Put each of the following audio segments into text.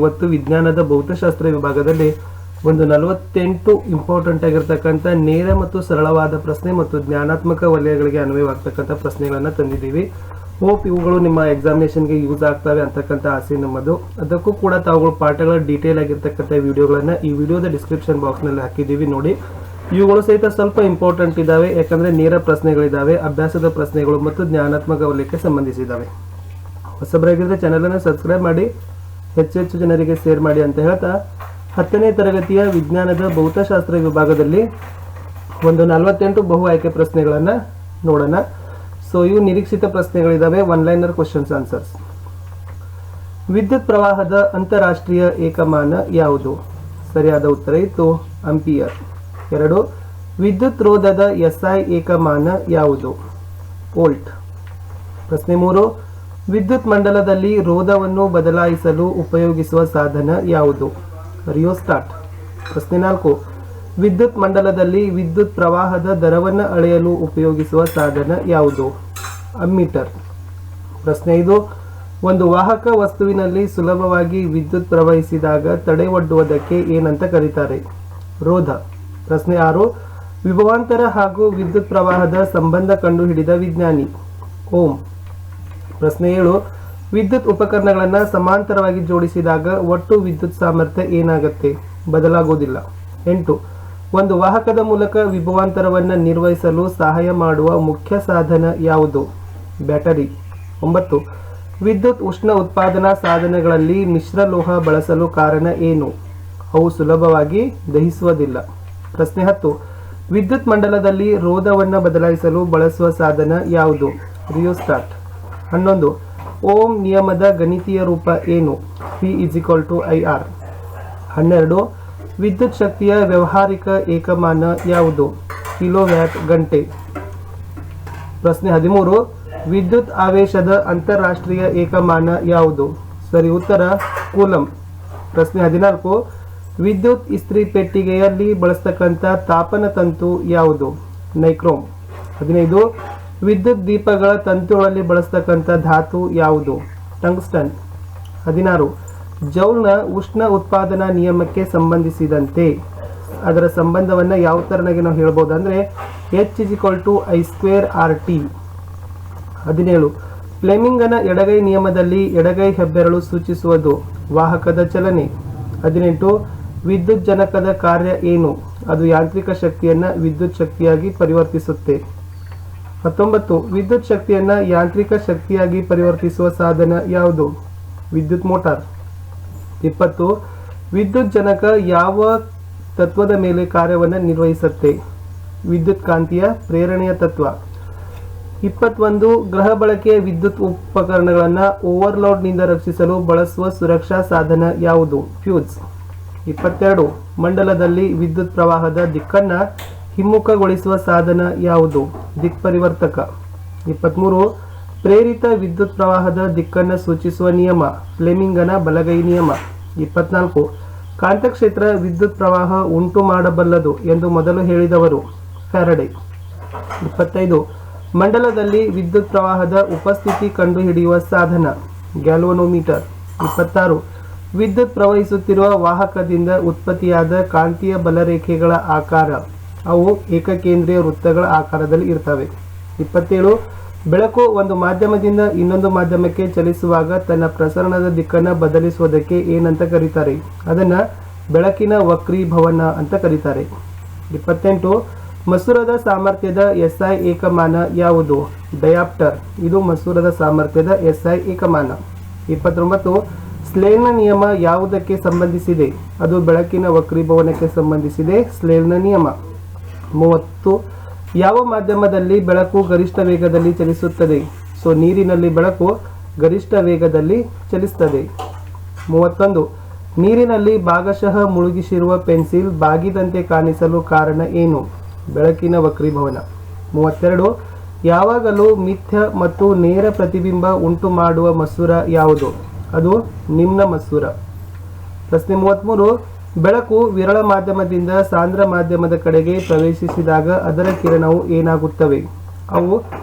ಇವತ್ತು ವಿಜ್ಞಾನದ ಭೌತಶಾಸ್ತ್ರ ವಿಭಾಗದಲ್ಲಿ ಒಂದು 48 ಇಂಪಾರ್ಟೆಂಟ್ ಆಗಿರತಕ್ಕಂಥ ನೇರ ಮತ್ತು ಸರಳವಾದ ಪ್ರಶ್ನೆ ಮತ್ತು ಜ್ಞಾನಾತ್ಮಕ ವಲಯಗಳಿಗೆ ಅನ್ವಯವಾಗತಕ್ಕಂಥ ಪ್ರಶ್ನೆಗಳನ್ನು ತಂದಿದ್ದೀವಿ. ಹೋಪ್ ಇವುಗಳು ನಿಮ್ಮ ಎಕ್ಸಾಮಿನೇಷನ್ಗೆ ಯೂಸ್ ಆಗ್ತವೆ ಅಂತಕ್ಕಂಥ ಆಸೆ ನಮ್ಮದು. ಅದಕ್ಕೂ ಕೂಡ ತಾವುಗಳು ಪಾಠಗಳ ಡೀಟೇಲ್ ಆಗಿರ್ತಕ್ಕಂಥ ವಿಡಿಯೋಗಳನ್ನು ಈ ವಿಡಿಯೋದ ಡಿಸ್ಕ್ರಿಪ್ಷನ್ ಬಾಕ್ಸ್ನಲ್ಲಿ ಹಾಕಿದ್ದೀವಿ ನೋಡಿ. ಇವುಗಳು ಸಹಿತ ಸ್ವಲ್ಪ ಇಂಪಾರ್ಟೆಂಟ್ ಇದ್ದಾವೆ, ಯಾಕಂದರೆ ನೇರ ಪ್ರಶ್ನೆಗಳಿದ್ದಾವೆ, ಅಭ್ಯಾಸದ ಪ್ರಶ್ನೆಗಳು ಮತ್ತು ಜ್ಞಾನಾತ್ಮಕ ವಲಯಕ್ಕೆ ಸಂಬಂಧಿಸಿದ್ದಾವೆ. ಹೊಸಬರಾಗಿದ್ದರೆ ಚಾನಲನ್ನು ಸಬ್ಸ್ಕ್ರೈಬ್ ಮಾಡಿ, ಹೆಚ್ಚು ಜನರಿಗೆ ಶೇರ್ ಮಾಡಿ ಅಂತ ಹೇಳ್ತಾ 10ನೇ ತರಗತಿಯ ವಿಜ್ಞಾನದ ಭೌತಶಾಸ್ತ್ರ ವಿಭಾಗದಲ್ಲಿ ಒಂದು 48 ಬಹು ಆಯ್ಕೆ ಪ್ರಶ್ನೆಗಳನ್ನು ನೋಡೋಣ. ಸೊ ಇವು ನಿರೀಕ್ಷಿತ ಪ್ರಶ್ನೆಗಳಿದ್ದಾವೆ, ಒನ್ ಲೈನರ್ ಕ್ವಶನ್ಸ್ ಆನ್ಸರ್ಸ್. ವಿದ್ಯುತ್ ಪ್ರವಾಹದ ಅಂತಾರಾಷ್ಟ್ರೀಯ ಏಕಮಾನ ಯಾವುದು? ಸರಿಯಾದ ಉತ್ತರ ಇತ್ತು ಆಂಪಿಯರ್. 2. ವಿದ್ಯುತ್ ರೋಧದ SI ಏಕಮಾನ ಯಾವುದು? ವೋಲ್ಟ್. ಪ್ರಶ್ನೆ 3. ವಿದ್ಯುತ್ ಮಂಡಲದಲ್ಲಿ ರೋಧವನ್ನು ಬದಲಾಯಿಸಲು ಉಪಯೋಗಿಸುವ ಸಾಧನ ಯಾವುದು? ರಿಯೋಸ್ಟಾಟ್. ಪ್ರಶ್ನೆ 4. ವಿದ್ಯುತ್ ಮಂಡಲದಲ್ಲಿ ವಿದ್ಯುತ್ ಪ್ರವಾಹದ ದರವನ್ನು ಅಳೆಯಲು ಉಪಯೋಗಿಸುವ ಸಾಧನ ಯಾವುದು? ಅಮ್ಮೀಟರ್. ಪ್ರಶ್ನೆ 5. ಒಂದು ವಾಹಕ ವಸ್ತುವಿನಲ್ಲಿ ಸುಲಭವಾಗಿ ವಿದ್ಯುತ್ ಪ್ರವಹಿಸಿದಾಗ ತಡೆಯೊಡ್ಡುವುದಕ್ಕೆ ಏನಂತ ಕರೀತಾರೆ? ರೋಧ. ಪ್ರಶ್ನೆ 6. ವಿಭವಾಂತರ ಹಾಗೂ ವಿದ್ಯುತ್ ಪ್ರವಾಹದ ಸಂಬಂಧ ಕಂಡುಹಿಡಿದ ವಿಜ್ಞಾನಿ? ಓಮ್. ಪ್ರಶ್ನೆ 7. ವಿದ್ಯುತ್ ಉಪಕರಣಗಳನ್ನು ಸಮಾಂತರವಾಗಿ ಜೋಡಿಸಿದಾಗ ಒಟ್ಟು ವಿದ್ಯುತ್ ಸಾಮರ್ಥ್ಯ ಏನಾಗುತ್ತೆ? ಬದಲಾಗುವುದಿಲ್ಲ. 8. ಒಂದು ವಾಹಕದ ಮೂಲಕ ವಿಭವಾಂತರವನ್ನು ನಿರ್ವಹಿಸಲು ಸಹಾಯ ಮಾಡುವ ಮುಖ್ಯ ಸಾಧನ ಯಾವುದು? ಬ್ಯಾಟರಿ. 9. ವಿದ್ಯುತ್ ಉಷ್ಣ ಉತ್ಪಾದನಾ ಸಾಧನಗಳಲ್ಲಿ ಮಿಶ್ರಲೋಹ ಬಳಸಲು ಕಾರಣ ಏನು? ಅವು ಸುಲಭವಾಗಿ ದಹಿಸುವುದಿಲ್ಲ. ಪ್ರಶ್ನೆ 10. ವಿದ್ಯುತ್ ಮಂಡಲದಲ್ಲಿ ರೋಧವನ್ನು ಬದಲಾಯಿಸಲು ಬಳಸುವ ಸಾಧನ ಯಾವುದು? ರಿಯೋಸ್ಟಾಟ್. 11. ಓಮ್ ನಿಯಮದ ಗಣಿತೀಯ ರೂಪ ಏನು? P=IR. 12. ವಿದ್ಯುತ್ ಶಕ್ತಿಯ ವ್ಯಾವಹಾರಿಕ ಏಕಮಾನ ಯಾವುದು? ಕಿಲೋವ್ಯಾಟ್ ಗಂಟೆ. ಪ್ರಶ್ನೆ 13. ವಿದ್ಯುತ್ ಆವೇಶದ ಅಂತಾರಾಷ್ಟ್ರೀಯ ಏಕಮಾನ ಯಾವುದು? ಸರಿ ಉತ್ತರ ಕೂಲಂ. ಪ್ರಶ್ನೆ 14. ವಿದ್ಯುತ್ ಇಸ್ತ್ರಿ ಪೆಟ್ಟಿಗೆಯಲ್ಲಿ ಬಳಸ್ತಕ್ಕಂಥ ತಾಪನ ತಂತು ಯಾವುದು? ನೈಕ್ರೋಮ್. 15. ವಿದ್ಯುತ್ ದೀಪಗಳ ತಂತುಗಳಲ್ಲಿ ಬಳಸ್ತಕ್ಕಂಥ ಧಾತು ಯಾವುದು? ಟಂಗ್ಸ್ಟನ್. 16. ಜೌಲ್ನ ಉಷ್ಣ ಉತ್ಪಾದನಾ ನಿಯಮಕ್ಕೆ ಸಂಬಂಧಿಸಿದಂತೆ ಅದರ ಸಂಬಂಧವನ್ನು ಯಾವ ಥರನಾಗಿ ನಾವು ಹೇಳ್ಬೋದು ಅಂದರೆ H=I²RT. 17. ಫ್ಲೆಮಿಂಗನ ಎಡಗೈ ನಿಯಮದಲ್ಲಿ ಎಡಗೈ ಹೆಬ್ಬೆರಳು ಸೂಚಿಸುವುದು ವಾಹಕದ ಚಲನೆ. 18. ವಿದ್ಯುತ್ ಜನಕದ ಕಾರ್ಯ ಏನು? ಅದು ಯಾಂತ್ರಿಕ ಶಕ್ತಿಯನ್ನು ವಿದ್ಯುತ್ ಶಕ್ತಿಯಾಗಿ ಪರಿವರ್ತಿಸುತ್ತೆ. 19. ವಿದ್ಯುತ್ ಶಕ್ತಿಯನ್ನು ಯಾಂತ್ರಿಕ ಶಕ್ತಿಯಾಗಿ ಪರಿವರ್ತಿಸುವ ಸಾಧನ ಯಾವುದು? ವಿದ್ಯುತ್ ಮೋಟಾರ್. 20. ವಿದ್ಯುತ್ ಜನಕ ಯಾವ ತತ್ವದ ಮೇಲೆ ಕಾರ್ಯವನ್ನು ನಿರ್ವಹಿಸುತ್ತೆ? ವಿದ್ಯುತ್ ಕಾಂತೀಯ ಪ್ರೇರಣೆಯ ತತ್ವ. 21. ಗೃಹ ಬಳಕೆಯ ವಿದ್ಯುತ್ ಉಪಕರಣಗಳನ್ನು ಓವರ್ಲೋಡ್ನಿಂದ ರಕ್ಷಿಸಲು ಬಳಸುವ ಸುರಕ್ಷಾ ಸಾಧನ ಯಾವುದು? ಫ್ಯೂಸ್. 22. ಮಂಡಲದಲ್ಲಿ ವಿದ್ಯುತ್ ಪ್ರವಾಹದ ದಿಕ್ಕನ್ನು ಹಿಮ್ಮುಖಗೊಳಿಸುವ ಸಾಧನ ಯಾವುದು? ದಿಕ್ಪರಿವರ್ತಕ. 23. ಪ್ರೇರಿತ ವಿದ್ಯುತ್ ಪ್ರವಾಹದ ದಿಕ್ಕನ್ನು ಸೂಚಿಸುವ ನಿಯಮ ಫ್ಲೆಮಿಂಗನ ಬಲಗೈ ನಿಯಮ. 24. ಕಾಂತಕ್ಷೇತ್ರ ವಿದ್ಯುತ್ ಪ್ರವಾಹ ಉಂಟು ಮಾಡಬಲ್ಲದು ಎಂದು ಮೊದಲು ಹೇಳಿದವರು? ಫ್ಯಾರಡೆ. 25. ಮಂಡಲದಲ್ಲಿ ವಿದ್ಯುತ್ ಪ್ರವಾಹದ ಉಪಸ್ಥಿತಿ ಕಂಡುಹಿಡಿಯುವ ಸಾಧನ ಗ್ಯಾಲ್ವನೋಮೀಟರ್. 26. ವಿದ್ಯುತ್ ಪ್ರವಹಿಸುತ್ತಿರುವ ವಾಹಕದಿಂದ ಉತ್ಪತ್ತಿಯಾದ ಕಾಂತೀಯ ಬಲರೇಖೆಗಳ ಆಕಾರ ಅವು ಏಕಕೇಂದ್ರೀಯ ವೃತ್ತಗಳ ಆಕಾರದಲ್ಲಿ ಇರ್ತವೆ. 27. ಬೆಳಕು ಒಂದು ಮಾಧ್ಯಮದಿಂದ ಇನ್ನೊಂದು ಮಾಧ್ಯಮಕ್ಕೆ ಚಲಿಸುವಾಗ ತನ್ನ ಪ್ರಸರಣದ ದಿಕ್ಕನ್ನು ಬದಲಿಸುವುದಕ್ಕೆ ಏನಂತ ಕರೀತಾರೆ? ಅದನ್ನು ಬೆಳಕಿನ ವಕ್ರೀಭವನ ಅಂತ ಕರೀತಾರೆ. 28. ಮಸೂರದ ಸಾಮರ್ಥ್ಯದ SI ಏಕಮಾನ ಯಾವುದು? ಡಯಾಪ್ಟರ್. ಇದು ಮಸೂರದ ಸಾಮರ್ಥ್ಯದ SI ಏಕಮಾನ. 29. ಸ್ಲೇಲ್ನ ನಿಯಮ ಯಾವುದಕ್ಕೆ ಸಂಬಂಧಿಸಿದೆ? ಅದು ಬೆಳಕಿನ ವಕ್ರೀಭವನಕ್ಕೆ ಸಂಬಂಧಿಸಿದೆ. ಸ್ಲೇಲ್ನ ನಿಯಮ. 30. ಯಾವ ಮಾಧ್ಯಮದಲ್ಲಿ ಬೆಳಕು ಗರಿಷ್ಠ ವೇಗದಲ್ಲಿ ಚಲಿಸುತ್ತದೆ? ಸೊ ನೀರಿನಲ್ಲಿ ಬೆಳಕು ಗರಿಷ್ಠ ವೇಗದಲ್ಲಿ ಚಲಿಸುತ್ತದೆ. 31. ನೀರಿನಲ್ಲಿ ಭಾಗಶಃ ಮುಳುಗಿಸಿರುವ ಪೆನ್ಸಿಲ್ ಬಾಗಿದಂತೆ ಕಾಣಿಸಲು ಕಾರಣ ಏನು? ಬೆಳಕಿನ ವಕ್ರೀಭವನ. 32. ಯಾವಾಗಲೂ ಮಿಥ್ಯ ಮತ್ತು ನೇರ ಪ್ರತಿಬಿಂಬ ಉಂಟು ಮಾಡುವ ಮಸೂರ ಯಾವುದು? ಅದು ನಿಮ್ನ ಮಸೂರ. ಪ್ರಶ್ನೆ 33. ಬೆಳಕು ವಿರಳ ಮಾಧ್ಯಮದಿಂದ ಸಾಂದ್ರ ಮಾಧ್ಯಮದ ಕಡೆಗೆ ಪ್ರವೇಶಿಸಿದಾಗ ಅದರ ಕಿರಣವು ಏನಾಗುತ್ತವೆ? ಅವು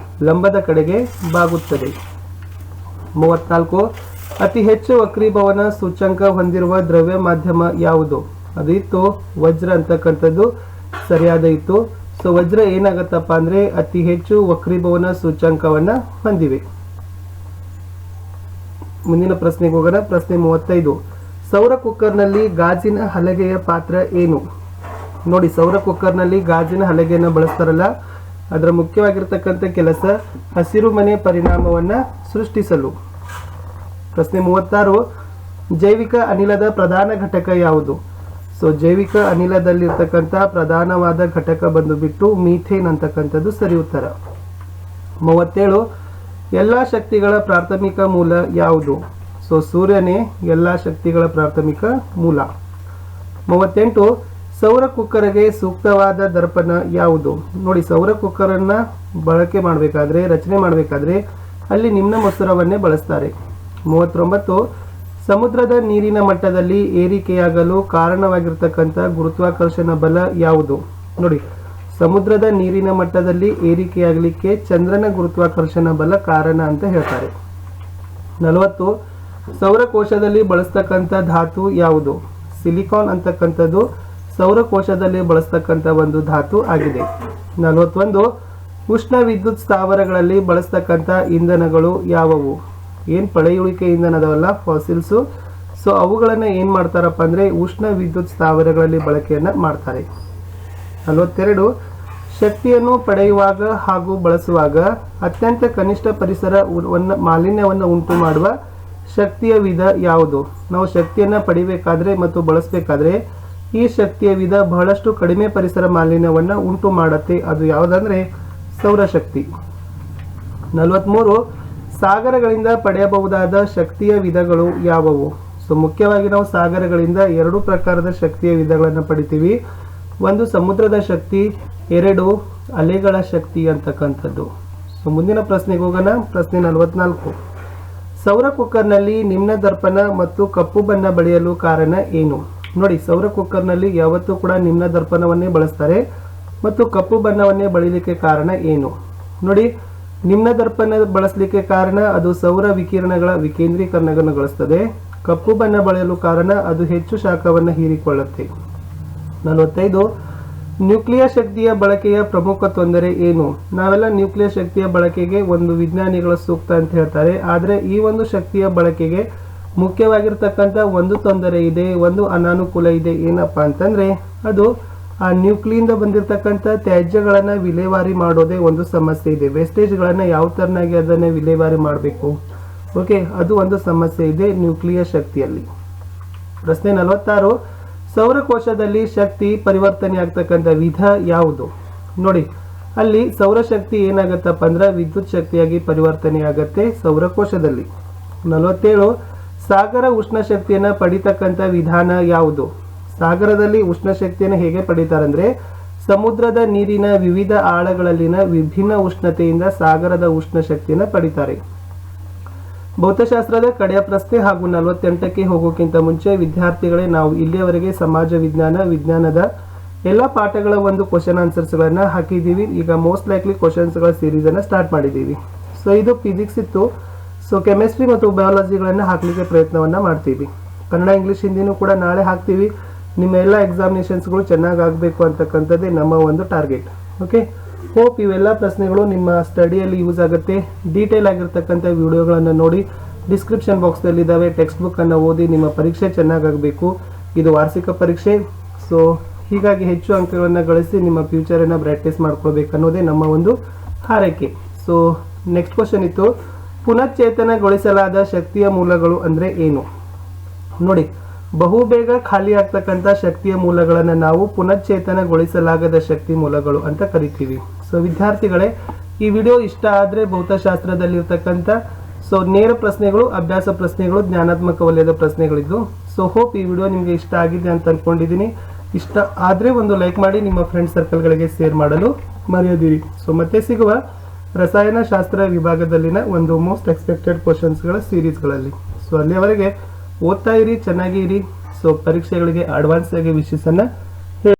ಲಂಬದ ಕಡೆಗೆ ಬಾಗುತ್ತದೆ. 34. ಅತಿ ಹೆಚ್ಚು ವಕ್ರೀಭವನ ಸೂಚ್ಯಂಕ ಹೊಂದಿರುವ ದ್ರವ್ಯ ಮಾಧ್ಯಮ ಯಾವುದು? ಅದು ಇತ್ತು ವಜ್ರ ಅಂತಕ್ಕಂಥದ್ದು ಸರಿಯಾದ ಇತ್ತು. ಸೊ ವಜ್ರ ಏನಾಗತ್ತಪ್ಪ ಅಂದ್ರೆ ಅತಿ ಹೆಚ್ಚು ವಕ್ರೀಭವನ ಸೂಚ್ಯಂಕವನ್ನ ಹೊಂದಿವೆ. ಮುಂದಿನ ಪ್ರಶ್ನೆಗೆ ಹೋಗೋಣ. ಪ್ರಶ್ನೆ 35. ಸೌರ ಕುಕ್ಕರ್ನಲ್ಲಿ ಗಾಜಿನ ಹಲಗೆಯ ಪಾತ್ರ ಏನು? ನೋಡಿ, ಸೌರ ಕುಕ್ಕರ್ನಲ್ಲಿ ಗಾಜಿನ ಹಲಗೆಯನ್ನು ಬಳಸ್ತಾರಲ್ಲ, ಅದರ ಮುಖ್ಯವಾಗಿರ್ತಕ್ಕಂಥ ಕೆಲಸ ಹಸಿರು ಮನೆ ಪರಿಣಾಮವನ್ನ ಸೃಷ್ಟಿಸಲು. ಪ್ರಶ್ನೆ 36. ಜೈವಿಕ ಅನಿಲದ ಪ್ರಧಾನ ಘಟಕ ಯಾವುದು? ಸೊ ಜೈವಿಕ ಅನಿಲದಲ್ಲಿರ್ತಕ್ಕಂಥ ಪ್ರಧಾನವಾದ ಘಟಕ ಬಂದುಬಿಟ್ಟು ಮೀಥೇನ್ ಅಂತಕ್ಕಂಥದ್ದು ಸರಿ ಉತ್ತರ. 37. ಎಲ್ಲಾ ಶಕ್ತಿಗಳ ಪ್ರಾಥಮಿಕ ಮೂಲ ಯಾವುದು? ಸೊ ಸೂರ್ಯನೇ ಎಲ್ಲಾ ಶಕ್ತಿಗಳ ಪ್ರಾಥಮಿಕ ಮೂಲ. 38. ಸೌರ ಕುಕ್ಕರ್ಗೆ ಸೂಕ್ತವಾದ ದರ್ಪಣ ಯಾವುದು? ನೋಡಿ, ಸೌರ ಕುಕ್ಕರನ್ನ ಬಳಕೆ ಮಾಡಬೇಕಾದ್ರೆ, ರಚನೆ ಮಾಡಬೇಕಾದ್ರೆ ಅಲ್ಲಿ ನಿಮ್ನ ಮೊಸರವನ್ನೇ ಬಳಸ್ತಾರೆ. 39. ಸಮುದ್ರದ ನೀರಿನ ಮಟ್ಟದಲ್ಲಿ ಏರಿಕೆಯಾಗಲು ಕಾರಣವಾಗಿರ್ತಕ್ಕಂಥ ಗುರುತ್ವಾಕರ್ಷಣ ಬಲ ಯಾವುದು? ನೋಡಿ, ಸಮುದ್ರದ ನೀರಿನ ಮಟ್ಟದಲ್ಲಿ ಏರಿಕೆಯಾಗಲಿಕ್ಕೆ ಚಂದ್ರನ ಗುರುತ್ವಾಕರ್ಷಣ ಬಲ ಕಾರಣ ಅಂತ ಹೇಳ್ತಾರೆ. 40. ಸೌರಕೋಶದಲ್ಲಿ ಬಳಸ್ತಕ್ಕಂಥ ಧಾತು ಯಾವುದು? ಸಿಲಿಕಾನ್ ಅಂತಕ್ಕಂಥದ್ದು ಸೌರಕೋಶದಲ್ಲಿ ಬಳಸ್ತಕ್ಕಂಥ ಒಂದು ಧಾತು ಆಗಿದೆ. 41. ಉಷ್ಣ ವಿದ್ಯುತ್ ಸ್ಥಾವರಗಳಲ್ಲಿ ಬಳಸ್ತಕ್ಕಂಥ ಇಂಧನಗಳು ಯಾವುವು? ಏನು ಪಳೆಯುಳಿಕೆ ಇಂಧನ ಅದಾವಲ್ಲ, ಫಾಸಿಲ್ಸು, ಸೊ ಅವುಗಳನ್ನ ಏನು ಮಾಡ್ತಾರಪ್ಪ ಅಂದರೆ ಉಷ್ಣ ವಿದ್ಯುತ್ ಸ್ಥಾವರಗಳಲ್ಲಿ ಬಳಕೆಯನ್ನು ಮಾಡ್ತಾರೆ. 42. ಶಕ್ತಿಯನ್ನು ಪಡೆಯುವಾಗ ಹಾಗೂ ಬಳಸುವಾಗ ಅತ್ಯಂತ ಕನಿಷ್ಠ ಪರಿಸರ ಮಾಲಿನ್ಯವನ್ನು ಉಂಟು ಮಾಡುವ ಶಕ್ತಿಯ ವಿಧ ಯಾವುದು? ನಾವು ಶಕ್ತಿಯನ್ನು ಪಡಿಬೇಕಾದ್ರೆ ಮತ್ತು ಬಳಸಬೇಕಾದ್ರೆ ಈ ಶಕ್ತಿಯ ವಿಧ ಬಹಳಷ್ಟು ಕಡಿಮೆ ಪರಿಸರ ಮಾಲಿನ್ಯವನ್ನು ಉಂಟು ಮಾಡುತ್ತೆ. ಅದು ಯಾವುದಂದ್ರೆ ಸೌರಶಕ್ತಿ. 43. ಸಾಗರಗಳಿಂದ ಪಡೆಯಬಹುದಾದ ಶಕ್ತಿಯ ವಿಧಗಳು ಯಾವುವು? ಸೊ ಮುಖ್ಯವಾಗಿ ನಾವು ಸಾಗರಗಳಿಂದ 2 ಪ್ರಕಾರದ ಶಕ್ತಿಯ ವಿಧಗಳನ್ನು ಪಡಿತೀವಿ. ಒಂದು ಸಮುದ್ರದ ಶಕ್ತಿ, 2 ಅಲೆಗಳ ಶಕ್ತಿ ಅಂತಕ್ಕಂಥದ್ದು. ಸೊ ಮುಂದಿನ ಪ್ರಶ್ನೆಗೆ ಹೋಗೋಣ. ಪ್ರಶ್ನೆ 44. ಸೌರ ಕುಕ್ಕರ್ನಲ್ಲಿ ನಿಮ್ನ ದರ್ಪಣ ಮತ್ತು ಕಪ್ಪು ಬಣ್ಣ ಬಳಿಯಲು ಕಾರಣ ಏನು? ನೋಡಿ, ಸೌರ ಕುಕ್ಕರ್ನಲ್ಲಿ ಯಾವತ್ತೂ ಕೂಡ ನಿಮ್ನ ದರ್ಪಣವನ್ನೇ ಬಳಸ್ತಾರೆ ಮತ್ತು ಕಪ್ಪು ಬಣ್ಣವನ್ನೇ ಬಳಿಲಿಕ್ಕೆ ಕಾರಣ ಏನು? ನೋಡಿ, ನಿಮ್ನ ದರ್ಪಣ ಬಳಸಲಿಕ್ಕೆ ಕಾರಣ ಅದು ಸೌರ ವಿಕಿರಣಗಳ ವಿಕೇಂದ್ರೀಕರಣವನ್ನು ಗಳಿಸ್ತದೆ. ಕಪ್ಪು ಬಣ್ಣ ಬಳಿಯಲು ಕಾರಣ ಅದು ಹೆಚ್ಚು ಶಾಖವನ್ನು ಹೀರಿಕೊಳ್ಳುತ್ತೆ. 45. ನ್ಯೂಕ್ಲಿಯರ್ ಶಕ್ತಿಯ ಬಳಕೆಯ ಪ್ರಮುಖ ತೊಂದರೆ ಏನು? ನಾವೆಲ್ಲ ನ್ಯೂಕ್ಲಿಯರ್ ಶಕ್ತಿಯ ಬಳಕೆಗೆ ಒಂದು ವಿಜ್ಞಾನಿಗಳ ಸೂಕ್ತ ಅಂತ ಹೇಳ್ತಾರೆ. ಆದರೆ ಈ ಒಂದು ಶಕ್ತಿಯ ಬಳಕೆಗೆ ಮುಖ್ಯವಾಗಿರ್ತಕ್ಕಂಥ ಒಂದು ತೊಂದರೆ ಇದೆ, ಒಂದು ಅನಾನುಕೂಲ ಇದೆ. ಏನಪ್ಪಾ ಅಂತಂದ್ರೆ ಅದು ಆ ನ್ಯೂಕ್ಲಿಯಿಂದ ಬಂದಿರತಕ್ಕಂಥ ತ್ಯಾಜ್ಯಗಳನ್ನು ವಿಲೇವಾರಿ ಮಾಡೋದೇ ಒಂದು ಸಮಸ್ಯೆ ಇದೆ. ವೇಸ್ಟೇಜ್ಗಳನ್ನು ಯಾವ ತರನಾಗಿ ಅದನ್ನು ವಿಲೇವಾರಿ ಮಾಡಬೇಕು, ಓಕೆ, ಅದು ಒಂದು ಸಮಸ್ಯೆ ಇದೆ ನ್ಯೂಕ್ಲಿಯರ್ ಶಕ್ತಿಯಲ್ಲಿ. ಪ್ರಶ್ನೆ 46. ಸೌರಕೋಶದಲ್ಲಿ ಶಕ್ತಿ ಪರಿವರ್ತನೆ ಆಗ್ತಕ್ಕಂಥ ವಿಧ ಯಾವುದು? ನೋಡಿ, ಅಲ್ಲಿ ಸೌರಶಕ್ತಿ ಏನಾಗತ್ತಪ್ಪ ಅಂದ್ರೆ ವಿದ್ಯುತ್ ಶಕ್ತಿಯಾಗಿ ಪರಿವರ್ತನೆ ಆಗತ್ತೆ ಸೌರಕೋಶದಲ್ಲಿ. 47. ಸಾಗರ ಉಷ್ಣ ಶಕ್ತಿಯನ್ನ ಪಡಿತಕ್ಕಂಥ ವಿಧಾನ ಯಾವುದು? ಸಾಗರದಲ್ಲಿ ಉಷ್ಣ ಶಕ್ತಿಯನ್ನು ಹೇಗೆ ಪಡಿತಾರಂದ್ರೆ ಸಮುದ್ರದ ನೀರಿನ ವಿವಿಧ ಆಳಗಳಲ್ಲಿನ ವಿಭಿನ್ನ ಉಷ್ಣತೆಯಿಂದ ಸಾಗರದ ಉಷ್ಣ ಶಕ್ತಿಯನ್ನು ಪಡಿತಾರೆ. ಭೌತಶಾಸ್ತ್ರದ ಕಡೆಯ ಪ್ರಶ್ನೆ ಹಾಗೂ 48ಕ್ಕೆ ಹೋಗೋಕ್ಕಿಂತ ಮುಂಚೆ ವಿದ್ಯಾರ್ಥಿಗಳೇ, ನಾವು ಇಲ್ಲಿಯವರೆಗೆ ಸಮಾಜ ವಿಜ್ಞಾನದ ಎಲ್ಲ ಪಾಠಗಳ ಒಂದು ಕ್ವಶನ್ ಆನ್ಸರ್ಸ್ಗಳನ್ನು ಹಾಕಿದ್ದೀವಿ. ಈಗ ಮೋಸ್ಟ್ ಲೈಕ್ಲಿ ಕ್ವಶನ್ಸ್ಗಳ ಸೀರೀಸನ್ನು ಸ್ಟಾರ್ಟ್ ಮಾಡಿದ್ದೀವಿ. ಸೊ ಇದು ಫಿಸಿಕ್ಸ್ ಇತ್ತು. ಸೊ ಕೆಮಿಸ್ಟ್ರಿ ಮತ್ತು ಬಯಾಲಜಿಗಳನ್ನು ಹಾಕಲಿಕ್ಕೆ ಪ್ರಯತ್ನವನ್ನು ಮಾಡ್ತೀವಿ. ಕನ್ನಡ, ಇಂಗ್ಲೀಷ್, ಹಿಂದಿನೂ ಕೂಡ ನಾಳೆ ಹಾಕ್ತೀವಿ. ನಿಮ್ಮ ಎಲ್ಲ ಎಕ್ಸಾಮಿನೇಷನ್ಸ್ಗಳು ಚೆನ್ನಾಗಿ ಆಗಬೇಕು ಅಂತಕ್ಕಂಥದ್ದೇ ನಮ್ಮ ಒಂದು ಟಾರ್ಗೆಟ್. ಓಕೆ, ಹೋಪ್ ಇವೆಲ್ಲ ಪ್ರಶ್ನೆಗಳು ನಿಮ್ಮ ಸ್ಟಡಿಯಲ್ಲಿ ಯೂಸ್ ಆಗುತ್ತೆ. ಡೀಟೇಲ್ ಆಗಿರ್ತಕ್ಕಂಥ ವಿಡಿಯೋಗಳನ್ನು ನೋಡಿ, ಡಿಸ್ಕ್ರಿಪ್ಷನ್ ಬಾಕ್ಸ್ನಲ್ಲಿ ಇದ್ದಾವೆ. ಟೆಕ್ಸ್ಟ್ ಬುಕ್ಕನ್ನು ಓದಿ ನಿಮ್ಮ ಪರೀಕ್ಷೆ ಚೆನ್ನಾಗಾಗಬೇಕು. ಇದು ವಾರ್ಷಿಕ ಪರೀಕ್ಷೆ. ಸೊ ಹೀಗಾಗಿ ಹೆಚ್ಚು ಅಂಕಗಳನ್ನು ಗಳಿಸಿ ನಿಮ್ಮ ಫ್ಯೂಚರನ್ನು ಬ್ರೈಟ್ನೆಸ್ ಮಾಡ್ಕೊಳ್ಬೇಕು ಅನ್ನೋದೇ ನಮ್ಮ ಒಂದು ಹಾರೈಕೆ. ಸೊ ನೆಕ್ಸ್ಟ್ ಕ್ವಶನ್ ಇತ್ತು, ಪುನಶ್ಚೇತನಗೊಳಿಸಲಾದ ಶಕ್ತಿಯ ಮೂಲಗಳು ಅಂದರೆ ಏನು? ನೋಡಿ, ಬಹುಬೇಗ ಖಾಲಿ ಆಗ್ತಕ್ಕಂಥ ಶಕ್ತಿಯ ಮೂಲಗಳನ್ನು ನಾವು ಪುನಶ್ಚೇತನಗೊಳಿಸಲಾಗದ ಶಕ್ತಿ ಮೂಲಗಳು ಅಂತ ಕರಿತೀವಿ. ಸೊ ವಿದ್ಯಾರ್ಥಿಗಳೇ, ಈ ವಿಡಿಯೋ ಇಷ್ಟ ಆದರೆ ಭೌತಶಾಸ್ತ್ರದಲ್ಲಿರ್ತಕ್ಕಂಥ ನೇರ ಪ್ರಶ್ನೆಗಳು, ಅಭ್ಯಾಸ ಪ್ರಶ್ನೆಗಳು, ಜ್ಞಾನಾತ್ಮಕ ವಲಯದ ಪ್ರಶ್ನೆಗಳಿದ್ದು. ಸೊ ಹೋಪ್ ಈ ವಿಡಿಯೋ ನಿಮಗೆ ಇಷ್ಟ ಆಗಿದೆ ಅಂತ ಅನ್ಕೊಂಡಿದ್ದೀನಿ. ಇಷ್ಟ ಆದರೆ ಒಂದು ಲೈಕ್ ಮಾಡಿ, ನಿಮ್ಮ ಫ್ರೆಂಡ್ ಸರ್ಕಲ್ಗಳಿಗೆ ಶೇರ್ ಮಾಡಲು ಮರೆಯದಿರಿ. ಸೊ ಮತ್ತೆ ಸಿಗುವ ರಸಾಯನಶಾಸ್ತ್ರ ವಿಭಾಗದಲ್ಲಿನ ಒಂದು ಮೋಸ್ಟ್ ಎಕ್ಸ್ಪೆಕ್ಟೆಡ್ ಕ್ವಶನ್ಸ್ಗಳ ಸೀರೀಸ್ಗಳಲ್ಲಿ. ಸೊ ಅಲ್ಲಿಯವರೆಗೆ ಓದ್ತಾ ಇರಿ, ಚೆನ್ನಾಗಿ ಇರಿ. ಸೊ ಪರೀಕ್ಷೆಗಳಿಗೆ ಅಡ್ವಾನ್ಸ್ ಆಗಿ ವಿಶಸ್ಸನ್ನು